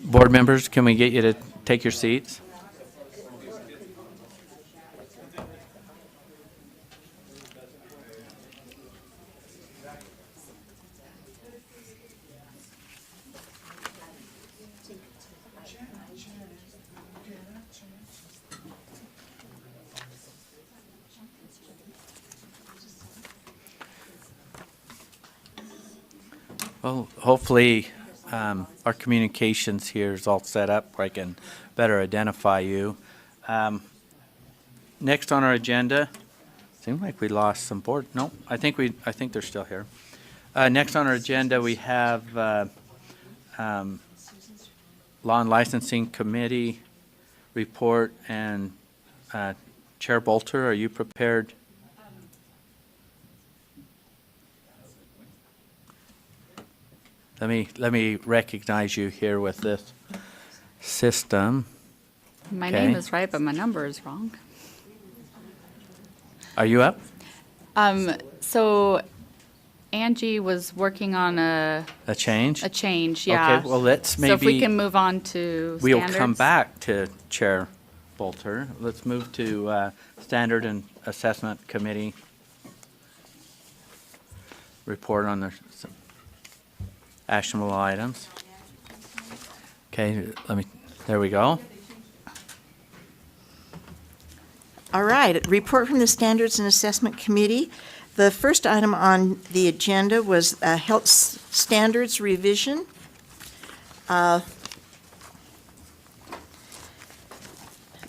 Board members, can we get you to take your seats? Well, hopefully our communications here is all set up where I can better identify you. Next on our agenda, seemed like we lost some board. No, I think they're still here. Next on our agenda, we have Law and Licensing Committee report, and Chair Bolter, are you prepared? Let me recognize you here with this system. My Okay. name is right, but my number is wrong. Are you up? So Angie was working on A change? a change, yeah. Okay, well, let's maybe. So if we can move on to We'll standards. come back to Chair Bolter. Let's move to Standard and Assessment Committee report on the actionable items. Okay, there we go. All right, report from the Standards and Assessment Committee. The first item on the agenda was health standards revision.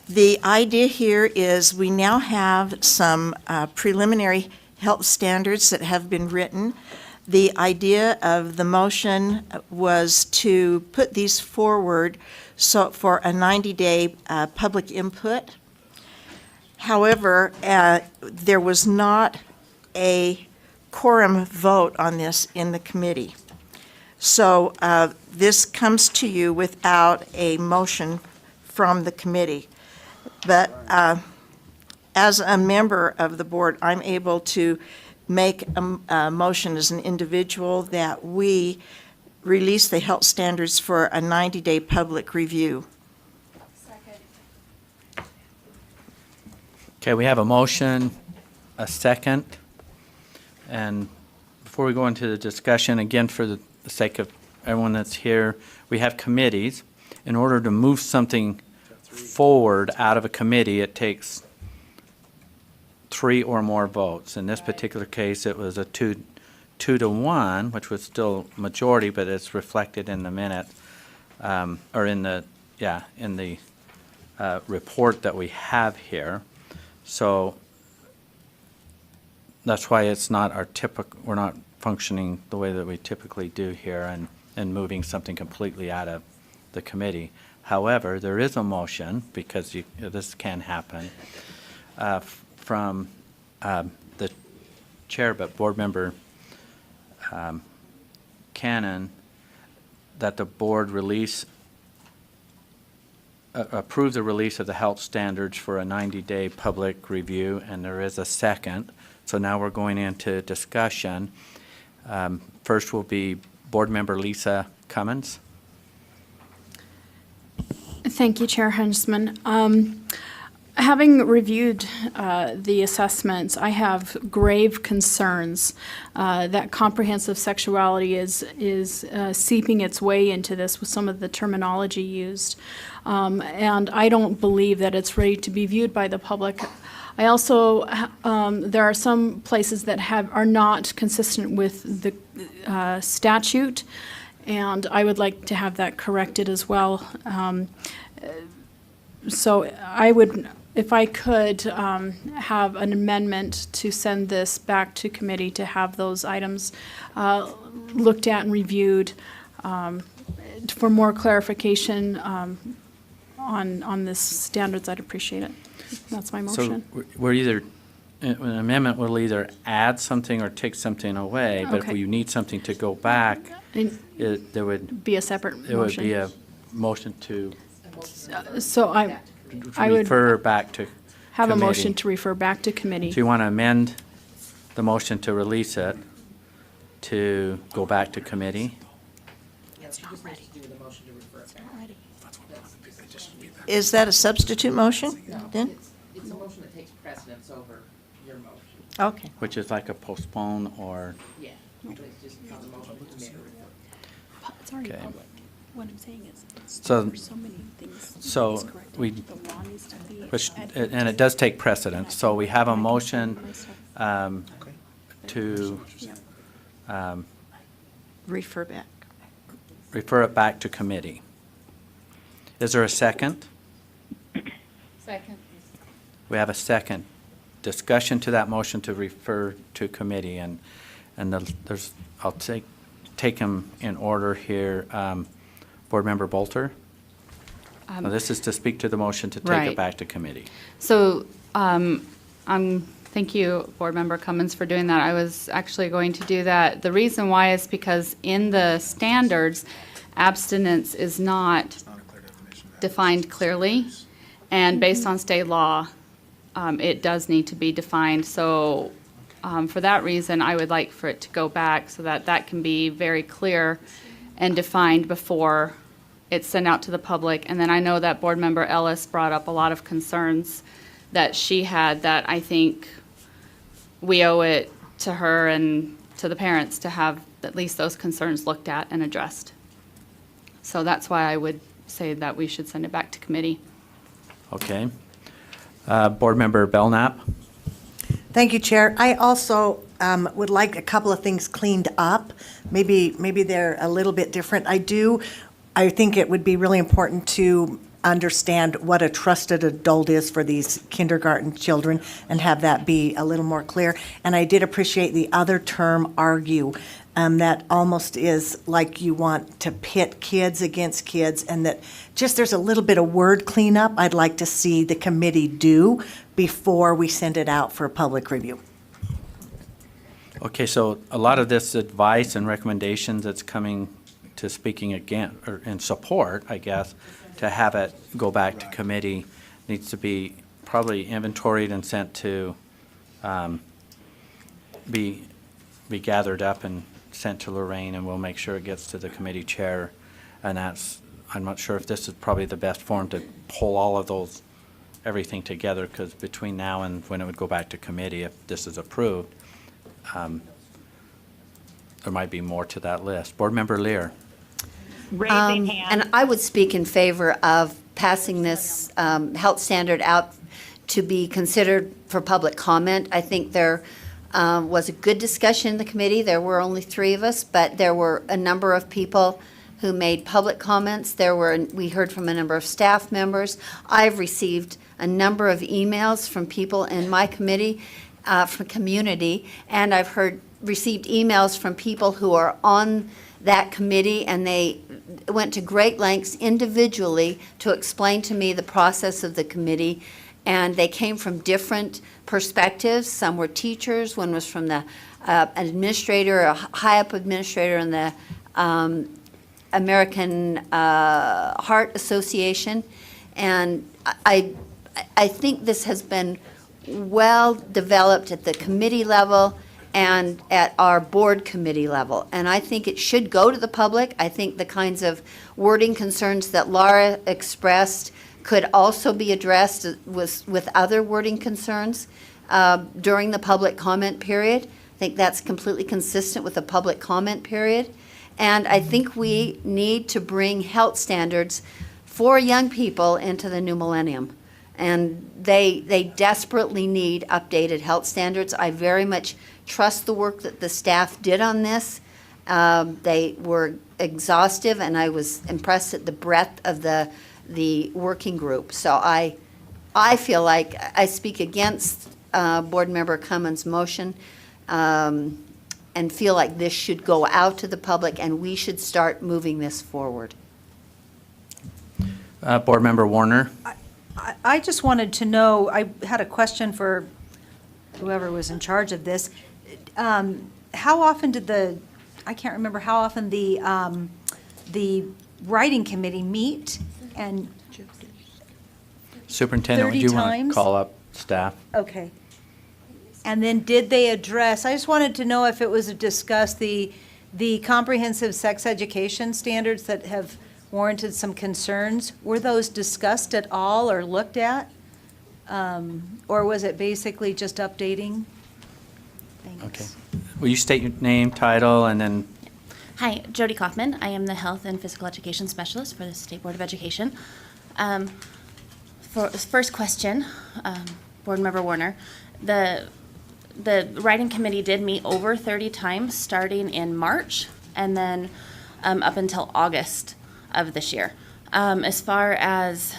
The idea here is we now have some preliminary health standards that have been written. The idea of the motion was to put these forward for a 90-day public input. However, there was not a quorum vote on this in the committee. So this comes to you without a motion from the committee. But as a member of the board, I'm able to make a motion as an individual that we release the health standards for a 90-day public review. Okay, we have a motion, a second. And before we go into the discussion, again, for the sake of everyone that's here, we have committees. In order to move something forward out of a committee, it takes 3 or more votes. In this particular case, it was a 2-to-1, which was still majority, but it's reflected in the minute, or in the report that we have here. So that's why it's not our typical, we're not functioning the way that we typically do here and moving something completely out of the committee. However, there is a motion, because this can happen, from the chair, but board member Cannon, that the board approve the release of the health standards for a 90-day public review, and there is a second. So now we're going into discussion. First will be board member Lisa Cummins. Thank you, Chair Huntsman. Having reviewed the assessments, I have grave concerns that comprehensive sexuality is seeping its way into this with some of the terminology used. And I don't believe that it's ready to be viewed by the public. I also, there are some places that are not consistent with the statute, and I would like to have that corrected as well. So I would, if I could, have an amendment to send this back to committee to have those items looked at and reviewed for more clarification on this standards. I'd appreciate it. That's my motion. So we're either, an amendment will either add something or take something away, but if Okay. we need something to go back, there would Be a separate motion. It would be a motion to So I would refer back to have a motion committee. to refer back to committee. Do you want to amend the motion to release it to go back to committee? Is that a substitute motion then? It's a motion that takes precedence over your motion. Okay. Which is like a postpone or, Yeah. It's just on the motion to committee. It's already Okay. public. What I'm saying is, it's So- for so many things. so it's corrected. we- The law needs to be which, adhered and it does take precedence. So we have a motion to Refer back. refer it back to committee. Is there a second? Second. We have a second. Discussion to that motion to refer to committee, and there's, I'll take them in order here. Board Member Bolter? Now, this is to speak to the motion to take it Right. back to committee. So, thank you, Board Member Cummins, for doing that. I was actually going to do that. The reason why is because in the standards, abstinence is not defined clearly, and based on state law, it does need to be defined. So, for that reason, I would like for it to go back so that that can be very clear and defined before it's sent out to the public. And then I know that Board Member Ellis brought up a lot of concerns that she had that I think we owe it to her and to the parents to have at least those concerns looked at and addressed. So that's why I would say that we should send it back to committee. Okay. Board Member Belknap? Thank you, Chair. I also would like a couple of things cleaned up. Maybe they're a little bit different. I think it would be really important to understand what a trusted adult is for these kindergarten children and have that be a little more clear. And I did appreciate the other term, argue, that almost is like you want to pit kids against kids, and that just there's a little bit of word cleanup I'd like to see the committee do before we send it out for public review. Okay, so a lot of this advice and recommendations that's coming to speaking again, or in support, I guess, to have it go back to committee needs to be probably inventoried and sent to, be gathered up and sent to Lorraine, and we'll make sure it gets to the committee chair. And that's, I'm not sure if this is probably the best form to pull all of those, everything together, because between now and when it would go back to committee, if this is approved, there might be more to that list. Board Member Lear? Raising hand. And I would speak in favor of passing this health standard out to be considered for public comment. I think there was a good discussion in the committee. There were only 3 of us, but there were a number of people who made public comments. We heard from a number of staff members. I've received a number of emails from people in my committee, from community, and I've received emails from people who are on that committee, and they went to great lengths individually to explain to me the process of the committee, and they came from different perspectives. Some were teachers, one was from the administrator, a high-up administrator in the American Heart Association, and I think this has been well developed at the committee level and at our board committee level. And I think it should go to the public. I think the kinds of wording concerns that Laura expressed could also be addressed with other wording concerns during the public comment period. I think that's completely consistent with the public comment period. And I think we need to bring health standards for young people into the new millennium. And they desperately need updated health standards. I very much trust the work that the staff did on this. They were exhaustive, and I was impressed at the breadth of the working group. So I feel like I speak against Board Member Cummins' motion, and feel like this should go out to the public, and we should start moving this forward. Board Member Warner? I just wanted to know, I had a question for whoever was in charge of this. How often did I can't remember how often the writing committee meet? And Superintendent, would 30 you want to times? call up staff? okay. And then did they address, I just wanted to know if it was to discuss the the comprehensive sex education standards that have warranted some concerns, were those discussed at all or looked at? Or was it basically just updating? Okay. Thanks. Will you state your name, title, and then, Hi, Jody Kaufman. I am the Health and Physical Education Specialist for the State Board of Education. For first question, Board Member Warner, the writing committee did meet over 30 times starting in March and then up until August of this year. As far as,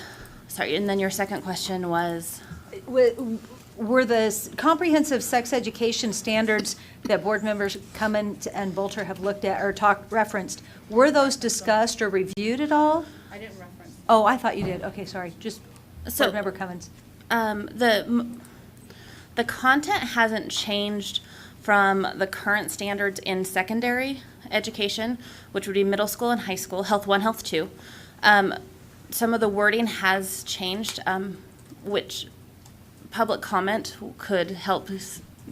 sorry, and then your second question was? Were the comprehensive sex education standards that board members Cummins and Bolter have looked at or referenced, were those discussed or reviewed at all? I didn't reference. Oh, I thought you did. Okay, sorry. Just So- board member Cummins. The content hasn't changed from the current standards in secondary education, which would be middle school and high school, Health 1, Health 2. Some of the wording has changed, which public comment could help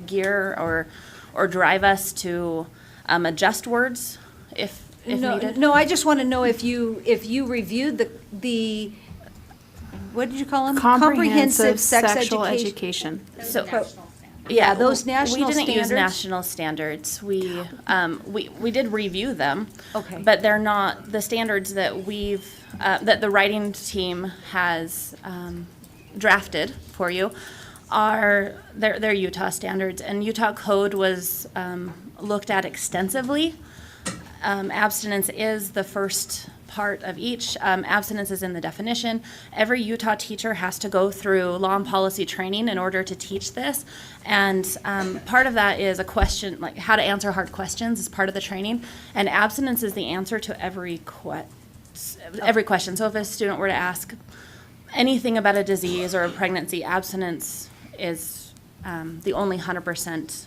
gear or drive us to adjust words if needed. No, I just want to know if you reviewed the what did you call them? Comprehensive sex sexual education. So, Yeah, those national we didn't use standards? national standards. We did review them. Okay. But they're not the standards that that the writing team has drafted for you they're Utah standards, and Utah code was looked at extensively. Abstinence is the first part of each. Abstinence is in the definition. Every Utah teacher has to go through law and policy training in order to teach this. And part of that is a question, like how to answer hard questions is part of the training. And abstinence is the answer to every question. So if a student were to ask anything about a disease or a pregnancy, abstinence is the only 100%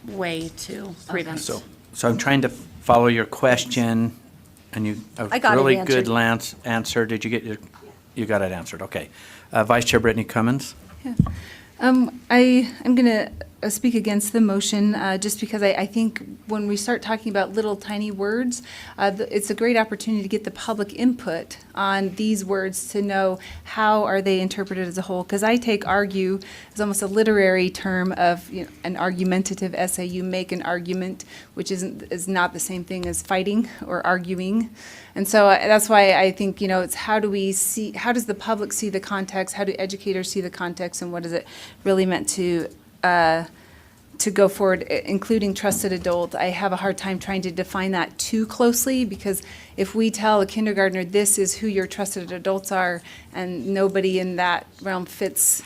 way to prevent. so I'm trying to follow your question, and you, I got it really answered. good answer. Did you get you got it answered, okay. Vice Chair Brittany Cummins? I'm going to speak against the motion just because I think when we start talking about little tiny words, it's a great opportunity to get the public input on these words to know how are they interpreted as a whole. Because I take argue as almost a literary term of an argumentative essay. You make an argument, which is not the same thing as fighting or arguing. And so that's why I think, it's how does the public see the context? How do educators see the context? And what is it really meant to go forward, including trusted adult? I have a hard time trying to define that too closely, because if we tell a kindergartner this is who your trusted adults are, and nobody in that realm fits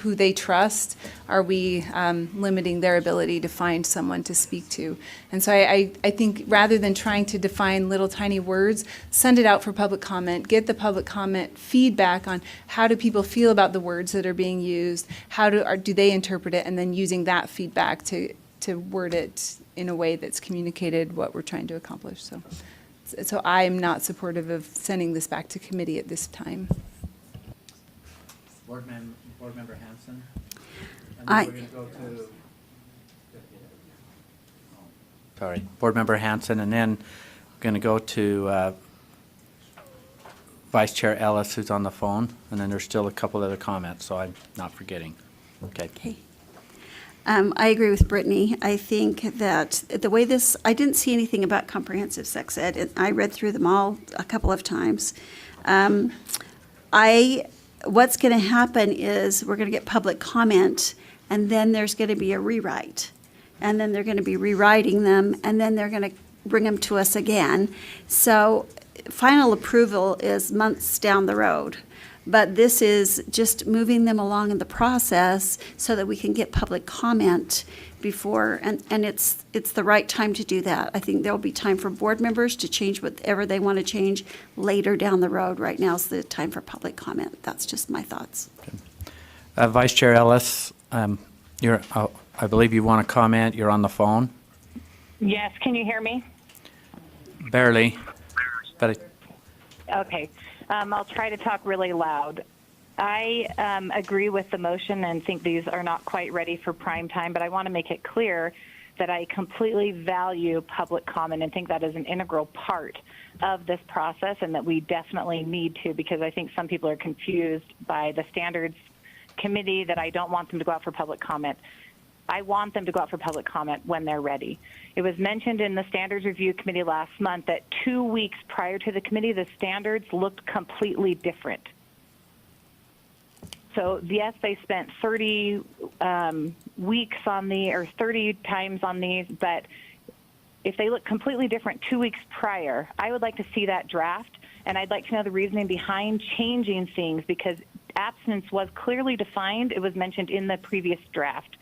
who they trust, are we limiting their ability to find someone to speak to? And so I think rather than trying to define little tiny words, send it out for public comment, get the public comment feedback on how do people feel about the words that are being used, how do they interpret it, and then using that feedback to word it in a way that's communicated what we're trying to accomplish. So I'm not supportive of sending this back to committee at this time. Board Member Hanson? I- We're going to go to... Sorry, Board Member Hanson, and then we're going to go to Vice Chair Ellis, who's on the phone, and then there's still a couple other comments, so I'm not forgetting. Okay. Okay. I agree with Brittany. I think that the way I didn't see anything about comprehensive sex ed. I read through them all a couple of times. What's going to happen is we're going to get public comment, and then there's going to be a rewrite. And then they're going to be rewriting them, and then they're going to bring them to us again. So final approval is months down the road. But this is just moving them along in the process so that we can get public comment before, and it's the right time to do that. I think there'll be time for board members to change whatever they want to change later down the road. Right now is the time for public comment. That's just my thoughts. Vice Chair Ellis, I believe you want to comment. You're on the phone. Yes, can you hear me? Barely, but Okay, I'll try to talk really loud. I agree with the motion and think these are not quite ready for prime time, but I want to make it clear that I completely value public comment and think that is an integral part of this process, and that we definitely need to, because I think some people are confused by the standards committee, that I don't want them to go out for public comment. I want them to go out for public comment when they're ready. It was mentioned in the standards review committee last month that 2 weeks prior to the committee, the standards looked completely different. So yes, they spent 30 weeks on or 30 times on these, but if they look completely different 2 weeks prior, I would like to see that draft, and I'd like to know the reasoning behind changing things, because abstinence was clearly defined. It was mentioned in the previous draft.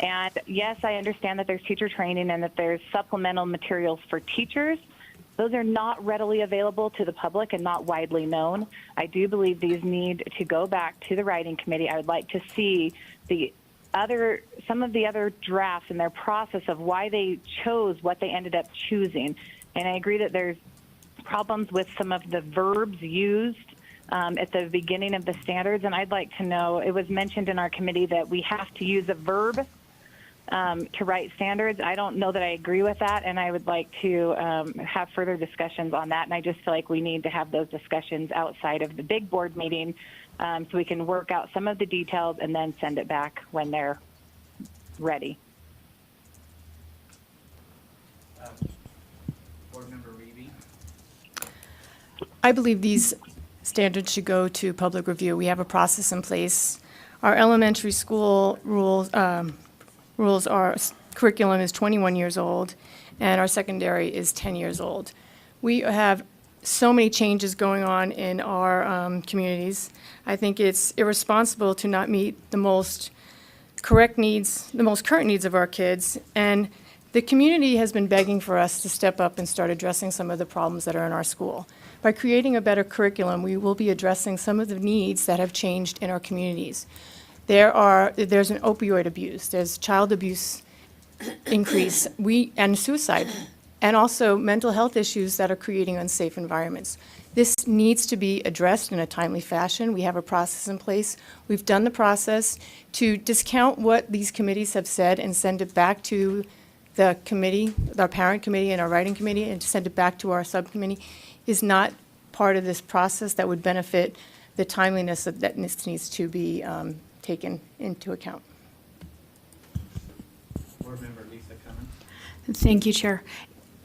And yes, I understand that there's teacher training and that there's supplemental materials for teachers. Those are not readily available to the public and not widely known. I do believe these need to go back to the writing committee. I would like to see some of the other drafts and their process of why they chose what they ended up choosing. And I agree that there's problems with some of the verbs used at the beginning of the standards, and I'd like to know, it was mentioned in our committee that we have to use a verb to write standards. I don't know that I agree with that, and I would like to have further discussions on that, and I just feel like we need to have those discussions outside of the big board meeting so we can work out some of the details and then send it back when they're ready. Board Member Reevy? I believe these standards should go to public review. We have a process in place. Our elementary school rules, our curriculum is 21 years old, and our secondary is 10 years old. We have so many changes going on in our communities. I think it's irresponsible to not meet the most current needs of our kids, and the community has been begging for us to step up and start addressing some of the problems that are in our school. By creating a better curriculum, we will be addressing some of the needs that have changed in our communities. There's an opioid abuse, there's child abuse increase, and suicide, and also mental health issues that are creating unsafe environments. This needs to be addressed in a timely fashion. We have a process in place. We've done the process to discount what these committees have said and send it back to the committee, our parent committee and our writing committee, and to send it back to our subcommittee is not part of this process that would benefit the timeliness of that this needs to be taken into account. Board Member Lisa Cummins? Thank you, Chair.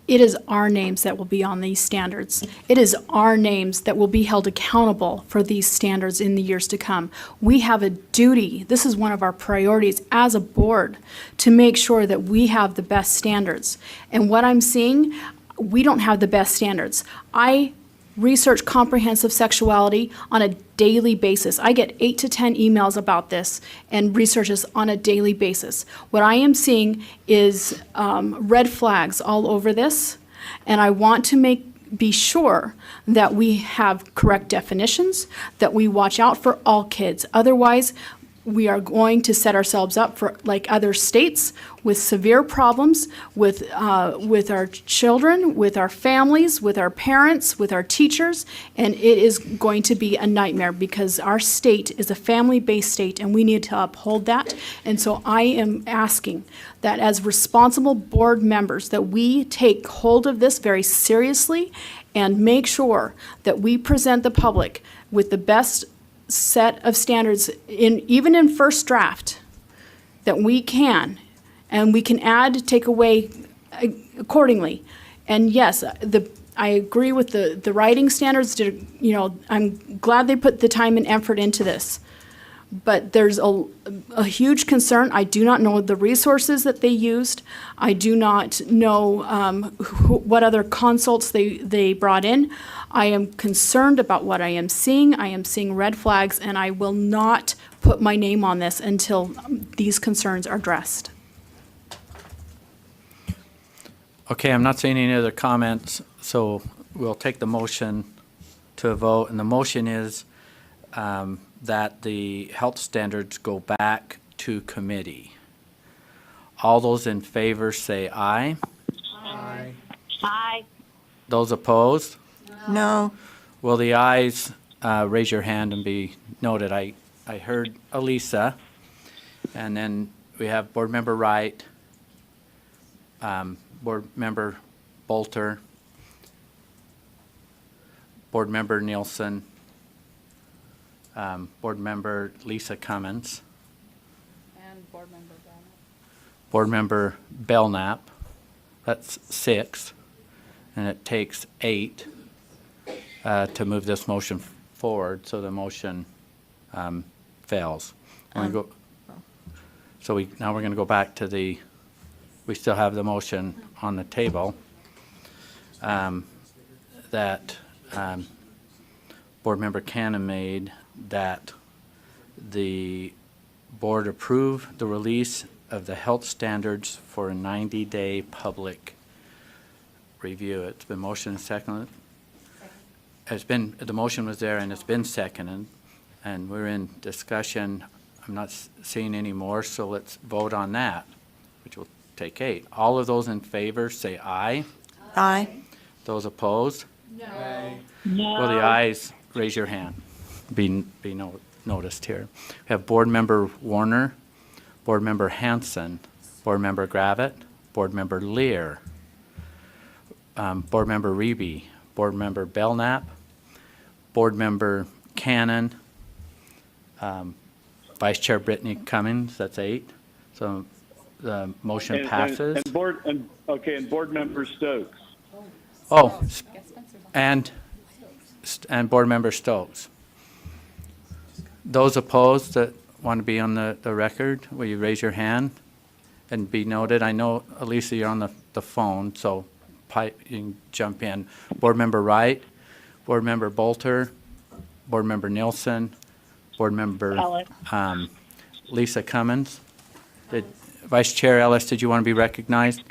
It is our names that will be on these standards. It is our names that will be held accountable for these standards in the years to come. We have a duty, this is one of our priorities as a board, to make sure that we have the best standards. And what I'm seeing, we don't have the best standards. I research comprehensive sexuality on a daily basis. I get 8 to 10 emails about this and researches on a daily basis. What I am seeing is red flags all over this, and I want to be sure that we have correct definitions, that we watch out for all kids. Otherwise, we are going to set ourselves up for, like other states, with severe problems with our children, with our families, with our parents, with our teachers, and it is going to be a nightmare because our state is a family-based state and we need to uphold that. And so I am asking that as responsible board members that we take hold of this very seriously and make sure that we present the public with the best set of standards even in first draft that we can, and we can add, take away accordingly. And yes, I agree with the writing standards. I'm glad they put the time and effort into this. But there's a huge concern. I do not know the resources that they used. I do not know what other consults they brought in. I am concerned about what I am seeing. I am seeing red flags, and I will not put my name on this until these concerns are addressed. Okay, I'm not seeing any other comments, so we'll take the motion to a vote, and the motion is that the health standards go back to committee. All those in favor say aye. Aye. Aye. Those opposed? No. Will the ayes raise your hand and be noted? I heard Elisa, and then we have Board Member Wright, Board Member Bolter, Board Member Nielsen, Board Member Lisa Cummins, And Board Member Brown. Board Member Belknap. That's 6, and it takes 8 to move this motion forward, so the motion fails. So now we're going to go back to we still have the motion on the table that Board Member Cannon made, that the board approve the release of the health standards for a 90-day public review. It's been motioned and seconded. The motion was there and it's been seconded, and we're in discussion. I'm not seeing any more, so let's vote on that, which will take 8. All of those in favor say aye. Aye. Those opposed? No. Well, the ayes, raise your hand. Be noticed here. We have Board Member Warner, Board Member Hanson, Board Member Gravitt, Board Member Lear, Board Member Reby, Board Member Belknap, Board Member Cannon, Vice Chair Brittany Cummings, that's 8. So the motion passes. And Board Member Stokes. Oh, and Board Member Stokes. Those opposed that want to be on the record, will you raise your hand and be noted? I know, Elisa, you're on the phone, so you can jump in. Board Member Wright, Board Member Bolter, Board Member Nielsen, Board Member Lisa Cummins. Vice Chair Ellis, did you want to be recognized?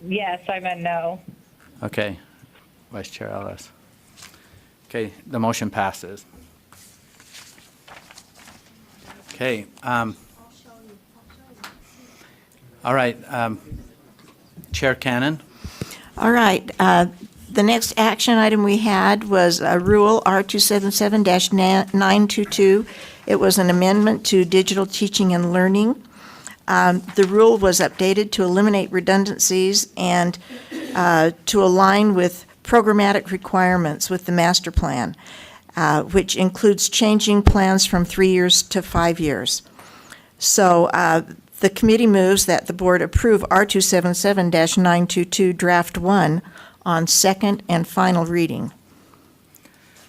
Yes, I'm a no. Okay, Vice Chair Ellis. Okay, the motion passes. Okay. All right, Chair Cannon. All right. The next action item we had was Rule R277-922. It was an amendment to digital teaching and learning. The rule was updated to eliminate redundancies and to align with programmatic requirements with the master plan, which includes changing plans from 3 years to 5 years. So the committee moves that the board approve R277-922 Draft 1 on second and final reading.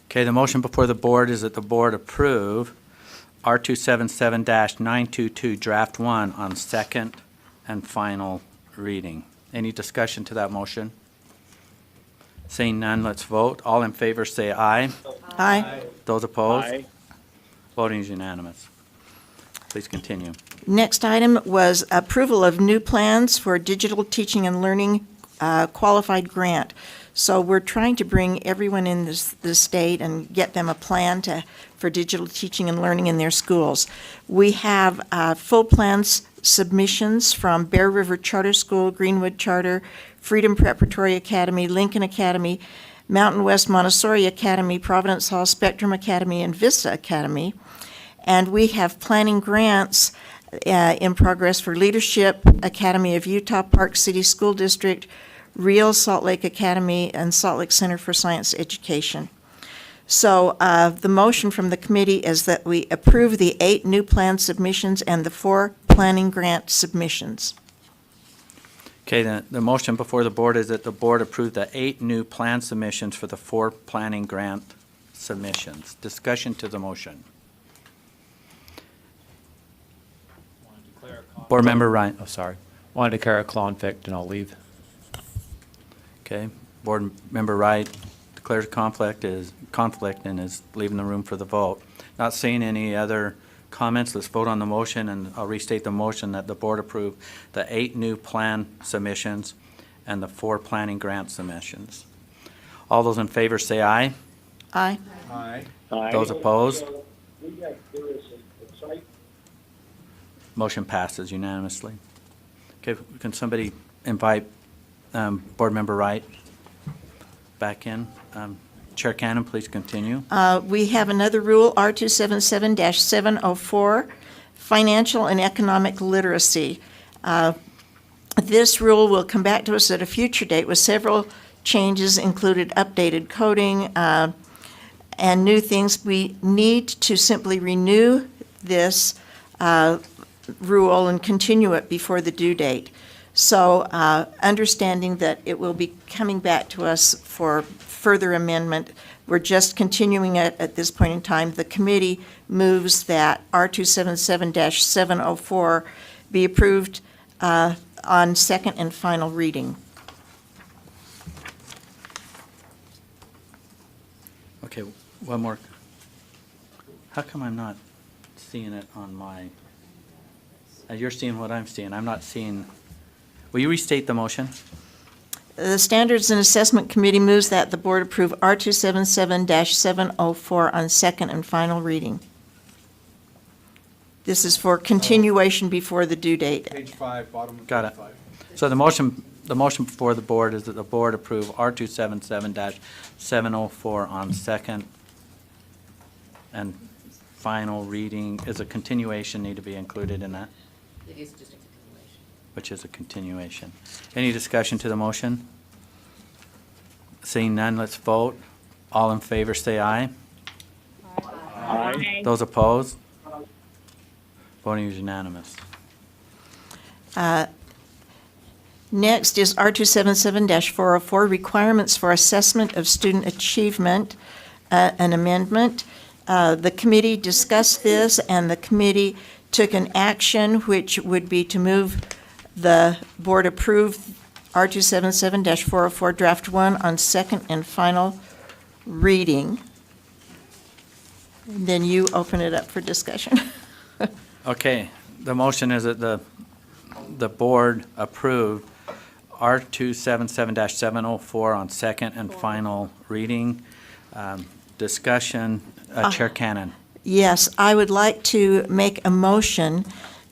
Okay, the motion before the board is that the board approve R277-922 Draft 1 on second and final reading. Any discussion to that motion? Seeing none, let's vote. All in favor say aye. Aye. Those opposed? Aye. Voting is unanimous. Please continue. Next item was approval of new plans for digital teaching and learning qualified grant. So we're trying to bring everyone in the state and get them a plan for digital teaching and learning in their schools. We have full plans submissions from Bear River Charter School, Greenwood Charter, Freedom Preparatory Academy, Lincoln Academy, Mountain West Montessori Academy, Providence Hall Spectrum Academy, and Vista Academy. And we have planning grants in progress for Leadership Academy of Utah, Park City School District, Real Salt Lake Academy, and Salt Lake Center for Science Education. So the motion from the committee is that we approve the 8 new plan submissions and the 4 planning grant submissions. Okay, the motion before the board is that the board approve the 8 new plan submissions for the 4 planning grant submissions. Discussion to the motion. Board Member Ryan. Oh, sorry. Want to declare a conflict and I'll leave. Okay, Board Member Wright declares conflict and is leaving the room for the vote. Not seeing any other comments, let's vote on the motion, and I'll restate the motion that the board approve the 8 new plan submissions and the 4 planning grant submissions. All those in favor say aye. Aye. Aye. Those opposed? Motion passes unanimously. Okay, can somebody invite Board Member Wright back in? Chair Cannon, please continue. We have another rule, R277-704, financial and economic literacy. This rule will come back to us at a future date with several changes, included updated coding and new things. We need to simply renew this rule and continue it before the due date. So understanding that it will be coming back to us for further amendment, we're just continuing it at this point in time. The committee moves that R277-704 be approved on second and final reading. Okay, one more. How come I'm not seeing it on my, you're seeing what I'm seeing. I'm not seeing, will you restate the motion? The Standards and Assessment Committee moves that the board approve R277-704 on second and final reading. This is for continuation before the due date. Page 5, bottom of Got page it. 5. So the motion before the board is that the board approve R277-704 on second and final reading. Is a continuation need to be included in that? It is just a continuation. Which is a continuation. Any discussion to the motion? Seeing none, let's vote. All in favor, say aye. Aye. Those opposed? Voting is unanimous. Next is R277-404, requirements for assessment of student achievement, an amendment. The committee discussed this, and the committee took an action, which would be to move the board approve R277-404 Draft 1 on second and final reading. Then you open it up for discussion. Okay, the motion is that the board approve R277-704 on second and final reading. Discussion, Chair Cannon. Yes, I would like to make a motion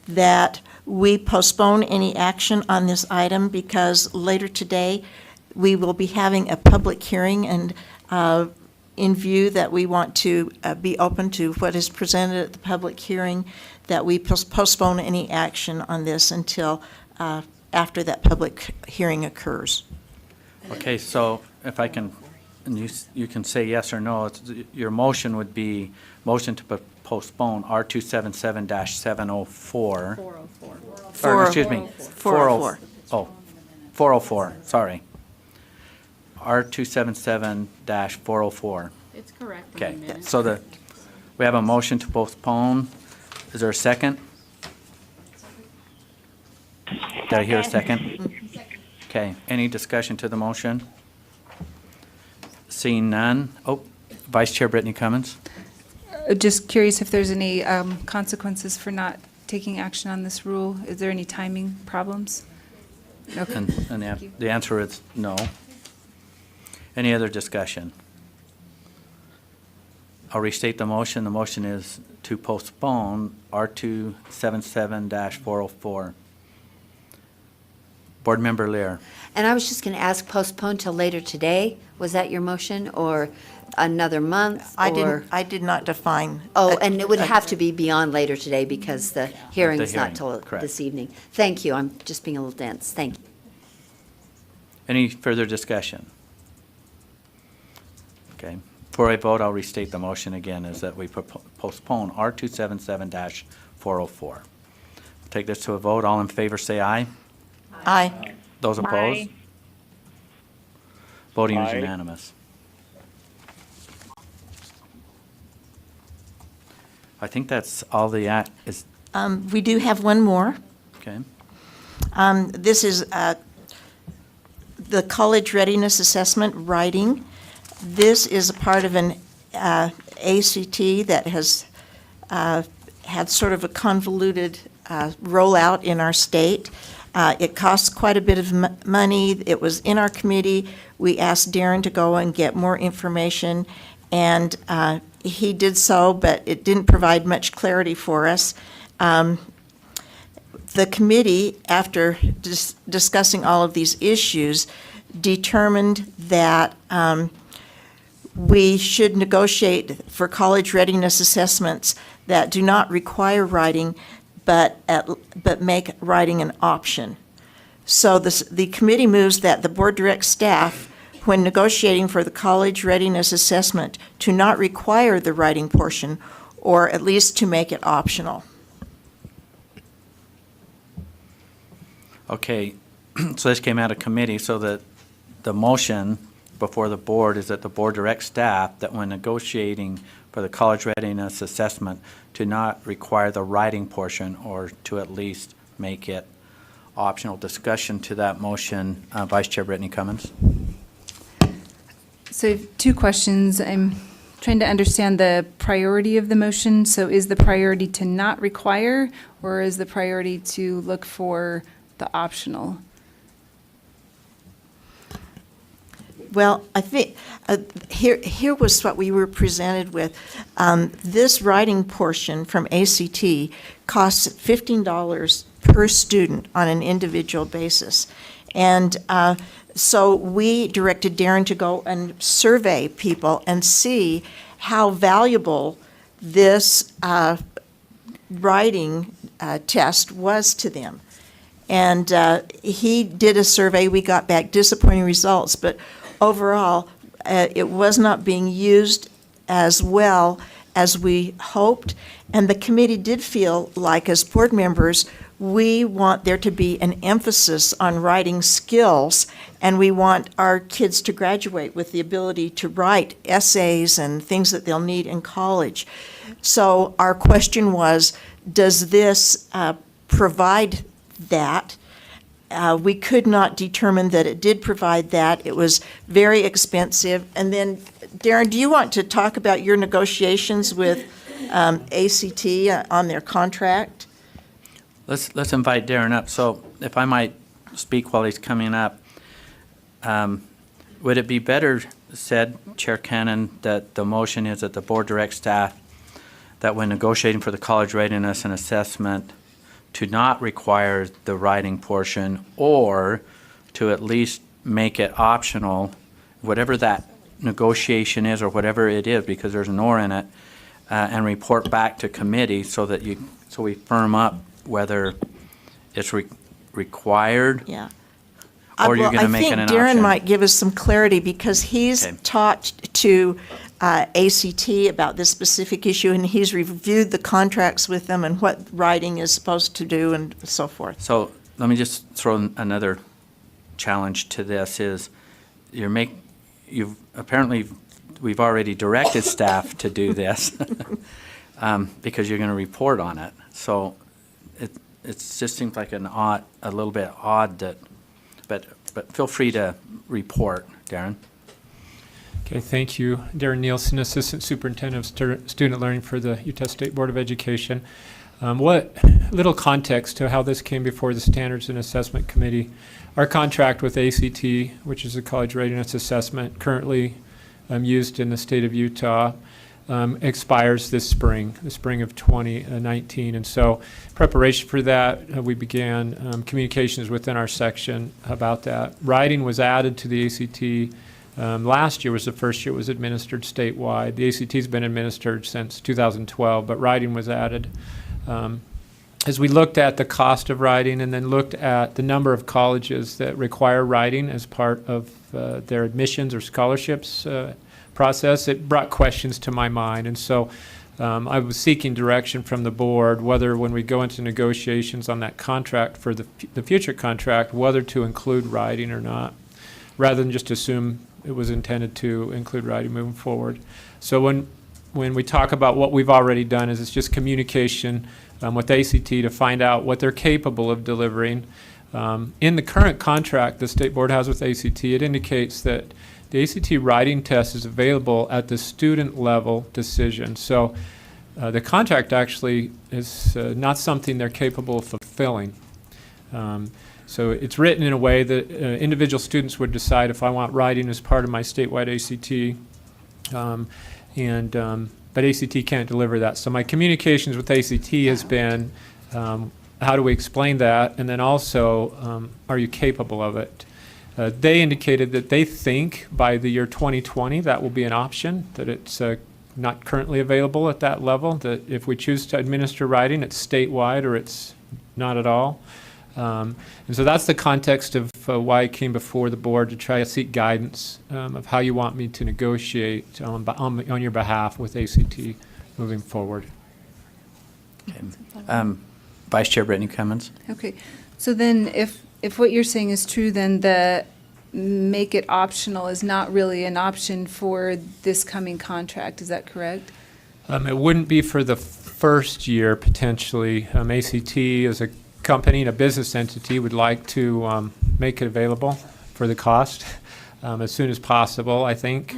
that we postpone any action on this item because later today, we will be having a public hearing, and in view that we want to be open to what is presented at the public hearing, that we postpone any action on this until after that public hearing occurs. Okay, so if I can, and you can say yes or no, your motion would be motion to postpone R277-704. 404. Or, excuse me. 404. 404, sorry. R277-404. It's correct. in the Okay, minutes. so we have a motion to postpone. Is there a second? Did I hear a second? Okay, any discussion to the motion? Seeing none. Oh, Vice Chair Brittany Cummins. Just curious if there's any consequences for not taking action on this rule? Is there any timing problems? Okay. And the answer is no. Any other discussion? I'll restate the motion. The motion is to postpone R277-404. Board Member Lear. And I was just going to ask, postpone till later today? Was that your motion, or another month? or- I did not define. Oh, and it would have to be beyond later today because the hearing's hearing, not till correct. this evening. Thank you, I'm just being a little dense, thank you. Any further discussion? Okay. Before I vote, I'll restate the motion again, is that we postpone R277-404. Take this to a vote. All in favor, say aye. Aye. Those opposed? Aye. Voting is Aye. unanimous. I think that's all the act is, We do have one more. okay. This is the College Readiness Assessment writing. This is a part of an ACT that has had sort of a convoluted rollout in our state. It costs quite a bit of money. It was in our committee. We asked Darren to go and get more information, and he did so, but it didn't provide much clarity for us. The committee, after discussing all of these issues, determined that we should negotiate for college readiness assessments that do not require writing, but make writing an option. So the committee moves that the board directs staff, when negotiating for the college readiness assessment, to not require the writing portion, or at least to make it optional. Okay, so this came out of committee, so that the motion before the board is that the board directs staff that when negotiating for the college readiness assessment to not require the writing portion, or to at least make it optional. Discussion to that motion, Vice Chair Brittany Cummins. So I have two questions. I'm trying to understand the priority of the motion. So is the priority to not require, or is the priority to look for the optional? Well, I think here was what we were presented with. This writing portion from ACT costs $15 per student on an individual basis. And so we directed Darren to go and survey people and see how valuable this writing test was to them. And he did a survey. We got back disappointing results, but overall, it was not being used as well as we hoped. And the committee did feel like, as board members, we want there to be an emphasis on writing skills, and we want our kids to graduate with the ability to write essays and things that they'll need in college. So our question was, does this provide that? We could not determine that it did provide that. It was very expensive. And then, Darren, do you want to talk about your negotiations with ACT on their contract? Let's invite Darren up. So if I might speak while he's coming up, would it be better said, Chair Cannon, that the motion is that the board directs staff that when negotiating for the college readiness and assessment to not require the writing portion, or to at least make it optional, whatever that negotiation is or whatever it is, because there's an or in it, and report back to committee so that so we firm up whether it's required. Yeah. Or you're going to make it an option. I think Darren might give us some clarity, because he's talked to ACT about this specific issue, and he's reviewed the contracts with them and what writing is supposed to do and so forth. So let me just throw another challenge to this is we've already directed staff to do this because you're going to report on it. So it just seems like a little bit odd that, but feel free to report, Darren. Okay, thank you. Darren Nielsen, Assistant Superintendent of Student Learning for the Utah State Board of Education. What little context to how this came before the Standards and Assessment Committee. Our contract with ACT, which is a college readiness assessment currently used in the state of Utah, expires this spring, the spring of 2019. And so preparation for that, we began communications within our section about that. Writing was added to the ACT. Last year was the first year it was administered statewide. The ACT's been administered since 2012, but writing was added. As we looked at the cost of writing and then looked at the number of colleges that require writing as part of their admissions or scholarships process, it brought questions to my mind. And so I was seeking direction from the board whether, when we go into negotiations on that contract for the future contract, whether to include writing or not, rather than just assume it was intended to include writing moving forward. So when we talk about what we've already done, is it's just communication with ACT to find out what they're capable of delivering. In the current contract the state board has with ACT, it indicates that the ACT writing test is available at the student level decision. So the contract actually is not something they're capable of fulfilling. So it's written in a way that individual students would decide if I want writing as part of my statewide ACT, but ACT can't deliver that. So my communications with ACT has been, how do we explain that? And then also, are you capable of it? They indicated that they think by the year 2020 that will be an option, that it's not currently available at that level, that if we choose to administer writing, it's statewide or it's not at all. And so that's the context of why I came before the board to try to seek guidance of how you want me to negotiate on your behalf with ACT moving forward. Vice Chair Brittany Cummins? Okay, so then if what you're saying is true, then the make it optional is not really an option for this coming contract, is that correct? It wouldn't be for the first year, potentially. ACT as a company and a business entity would like to make it available for the cost as soon as possible, I think.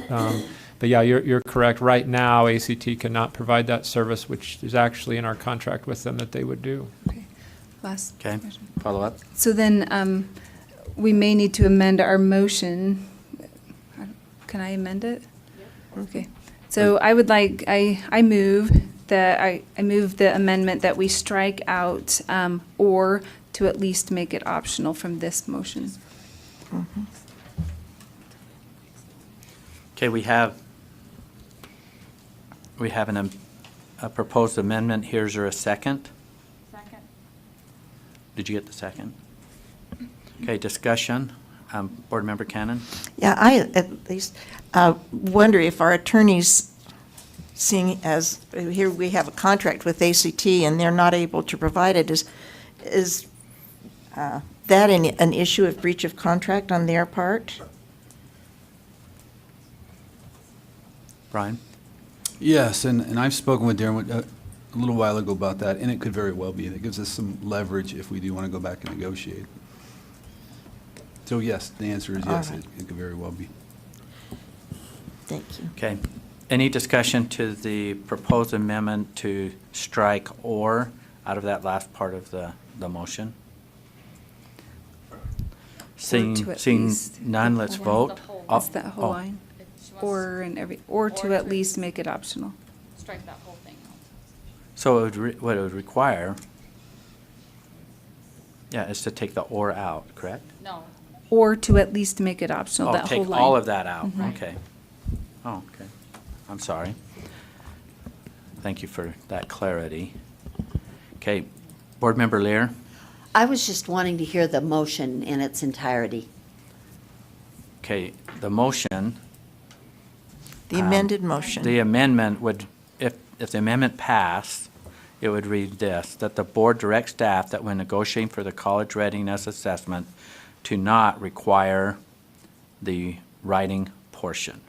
But yeah, you're correct. Right now, ACT cannot provide that service, which is actually in our contract with them that they would do. Okay, last Okay, question. follow up? So then we may need to amend our motion. Can I amend it? Okay. So I would like, I move that, I move the amendment that we strike out or to at least make it optional from this motion. Okay, we have a proposed amendment. Here's there a second? Second. Did you get the second? Okay, discussion. Board Member Cannon? Yeah, I at least wonder if our attorneys, seeing as here we have a contract with ACT and they're not able to provide it, is that an issue of breach of contract on their part? Brian? Yes, and I've spoken with Darren a little while ago about that, and it could very well be. That gives us some leverage if we do want to go back and negotiate. So yes, the answer is yes, All right. it could very well be. Thank you. Okay. Any discussion to the proposed amendment to strike or out of that last part of the motion? to at Seeing least. none, let's vote. That's that whole Oh, line. Or to at least make it optional. Strike that whole thing out. So what it would require, is to take the or out, correct? No. Or to at least make it optional, Oh, that whole take line. all of that out, Mhm. okay. Oh, okay. I'm sorry. Thank you for that clarity. Okay, Board Member Lear? I was just wanting to hear the motion in its entirety. Okay, the motion. The amended motion. The amendment would, if the amendment passed, it would read this, that the board directs staff that when negotiating for the college readiness assessment to not require the writing portion.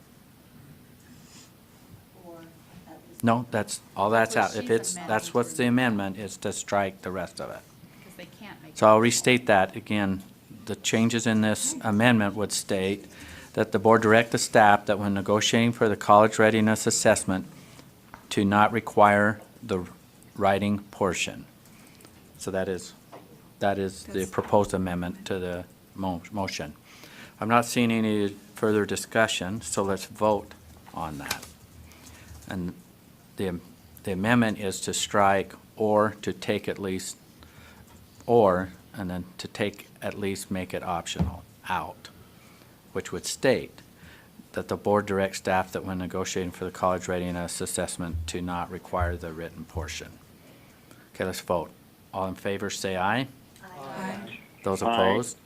No, that's, all that's out. If it's, that's what's the amendment, is to strike the rest of it. Because they can't make. So I'll restate that again. The changes in this amendment would state that the board direct the staff that when negotiating for the college readiness assessment to not require the writing portion. So that is the proposed amendment to the motion. I'm not seeing any further discussion, so let's vote on that. And the amendment is to strike or to take at least, or, and then to take at least make it optional out, which would state that the board directs staff that when negotiating for the college readiness assessment to not require the written portion. Okay, let's vote. All in favor, say aye. Aye. Those Aye. opposed?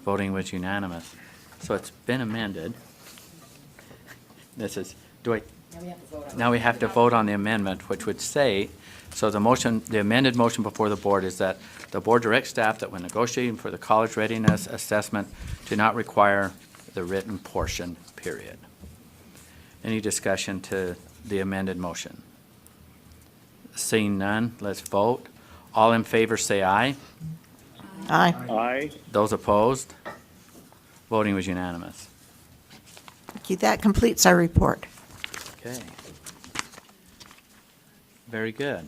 Voting was unanimous. So it's been amended. This is, now we have to vote on the amendment, which would say, so the motion, the amended motion before the board is that the board directs staff that when negotiating for the college readiness assessment to not require the written portion, period. Any discussion to the amended motion? Seeing none, let's vote. All in favor, say aye. Aye. Aye. Those opposed? Voting was unanimous. Thank you. That completes our report. Okay. Very good.